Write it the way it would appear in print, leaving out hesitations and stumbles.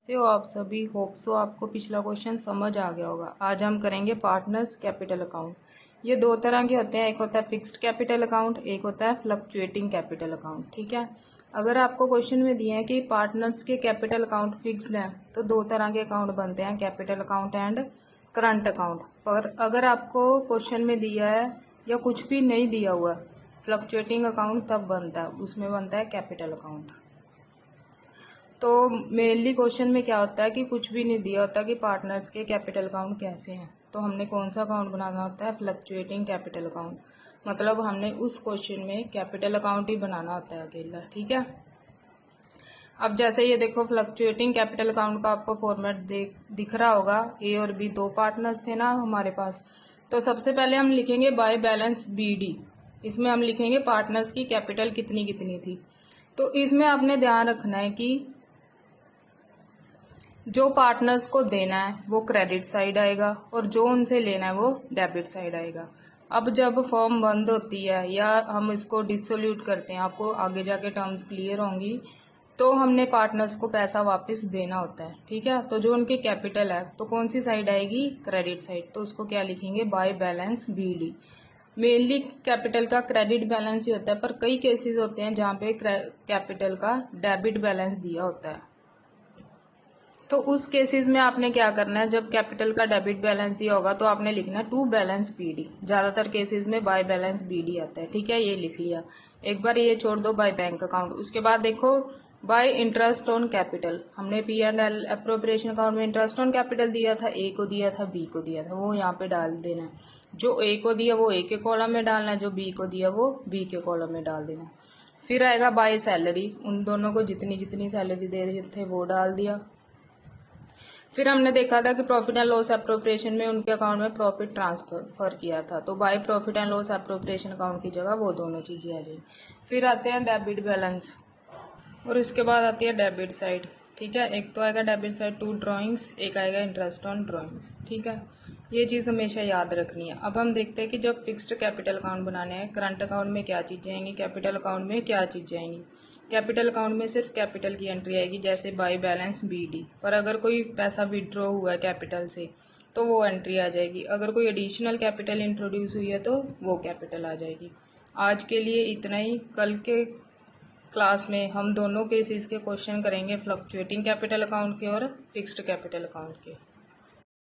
कैसे हो आप सभी। होप सो आपको पिछला क्वेश्चन समझ आ गया होगा। आज हम करेंगे पार्टनर्स कैपिटल अकाउंट। ये दो तरह के होते हैं, एक होता है फिक्स्ड कैपिटल अकाउंट, एक होता है फ्लक्चुएटिंग कैपिटल अकाउंट। ठीक है, अगर आपको क्वेश्चन में दिए हैं कि पार्टनर्स के कैपिटल अकाउंट फिक्स्ड है तो दो तरह के अकाउंट बनते हैं, capital account and current account. पर अगर आपको क्वेश्चन में दिया है या कुछ भी नहीं दिया हुआ, फ्लक्चुएटिंग अकाउंट तब बनता है, उसमें बनता है कैपिटल अकाउंट। तो मेनली क्वेश्चन में क्या होता है कि कुछ भी नहीं दिया होता कि पार्टनर्स के कैपिटल अकाउंट कैसे हैं, तो हमने कौन सा अकाउंट बनाना होता है, फ्लक्चुएटिंग कैपिटल अकाउंट। मतलब हमने उस क्वेश्चन में कैपिटल अकाउंट ही बनाना होता है अकेला। ठीक है, अब जैसे ये देखो फ्लक्चुएटिंग कैपिटल अकाउंट का आपको फॉर्मेट दिख रहा होगा। ए और बी दो पार्टनर्स थे ना हमारे पास, तो सबसे पहले हम लिखेंगे बाय बैलेंस BD। इसमें हम लिखेंगे पार्टनर्स की कैपिटल कितनी कितनी थी। तो इसमें आपने ध्यान रखना है कि जो पार्टनर्स को देना है वो क्रेडिट साइड आएगा और जो उनसे लेना है वो डेबिट साइड आएगा। अब जब फॉर्म बंद होती है या हम इसको डिसोल्यूट करते हैं, आपको आगे जाके टर्म्स क्लियर होंगी, तो हमने पार्टनर्स को पैसा वापस देना होता है। ठीक है, तो जो उनके कैपिटल है तो कौन सी साइड आएगी, क्रेडिट साइड। तो उसको क्या लिखेंगे, by balance BD। Mainly capital का क्रेडिट बैलेंस ही होता है, पर कई केसेस होते हैं जहाँ पे कैपिटल का डेबिट बैलेंस दिया होता है। तो उस केसेस में आपने क्या करना है, जब कैपिटल का डेबिट बैलेंस दिया होगा तो आपने लिखना है टू बैलेंस BD। ज़्यादातर केसेस में बाय बैलेंस BD आता है। ठीक है, ये लिख लिया। एक बार ये छोड़ दो बाय बैंक अकाउंट। उसके बाद देखो बाय इंटरेस्ट ऑन कैपिटल। हमने P&L अप्रोप्रिएशन अकाउंट में इंटरेस्ट ऑन कैपिटल दिया था, A को दिया था, B को दिया था, वो यहाँ पे डाल देना है। जो A को दिया वो A के कॉलम में डालना है, जो B को दिया वो B के कॉलम में डाल देना। फिर आएगा बाय सैलरी, उन दोनों को जितनी जितनी सैलरी दे रहे थे वो डाल दिया। फिर हमने देखा था कि प्रॉफिट एंड लॉस अप्रोप्रिएशन में उनके अकाउंट में प्रॉफिट ट्रांसफर किया था, तो by profit and loss appropriation account की जगह वो दोनों चीज़ें आ जाएंगी। फिर आते हैं डेबिट बैलेंस और उसके बाद आती है डेबिट साइड। ठीक है, एक तो आएगा डेबिट साइड टू ड्राइंग्स, एक आएगा इंटरेस्ट ऑन ड्राइंग्स। ठीक है, ये चीज़ हमेशा याद रखनी है। अब हम देखते हैं कि जब फिक्स्ड कैपिटल अकाउंट बनाने हैं, करंट अकाउंट में क्या चीज़ें आएंगी, कैपिटल अकाउंट में क्या चीज़ें आएंगी। कैपिटल अकाउंट में सिर्फ कैपिटल की एंट्री आएगी, जैसे बाय बैलेंस BD। पर अगर कोई पैसा विड्रॉ हुआ है कैपिटल से तो वो एंट्री आ जाएगी। अगर कोई एडिशनल कैपिटल इंट्रोड्यूस हुई है तो वो कैपिटल आ जाएगी। आज के लिए इतना ही। कल के क्लास में हम दोनों केसेस के क्वेश्चन करेंगे, फ्लक्चुएटिंग कैपिटल अकाउंट के और फिक्स्ड कैपिटल अकाउंट के।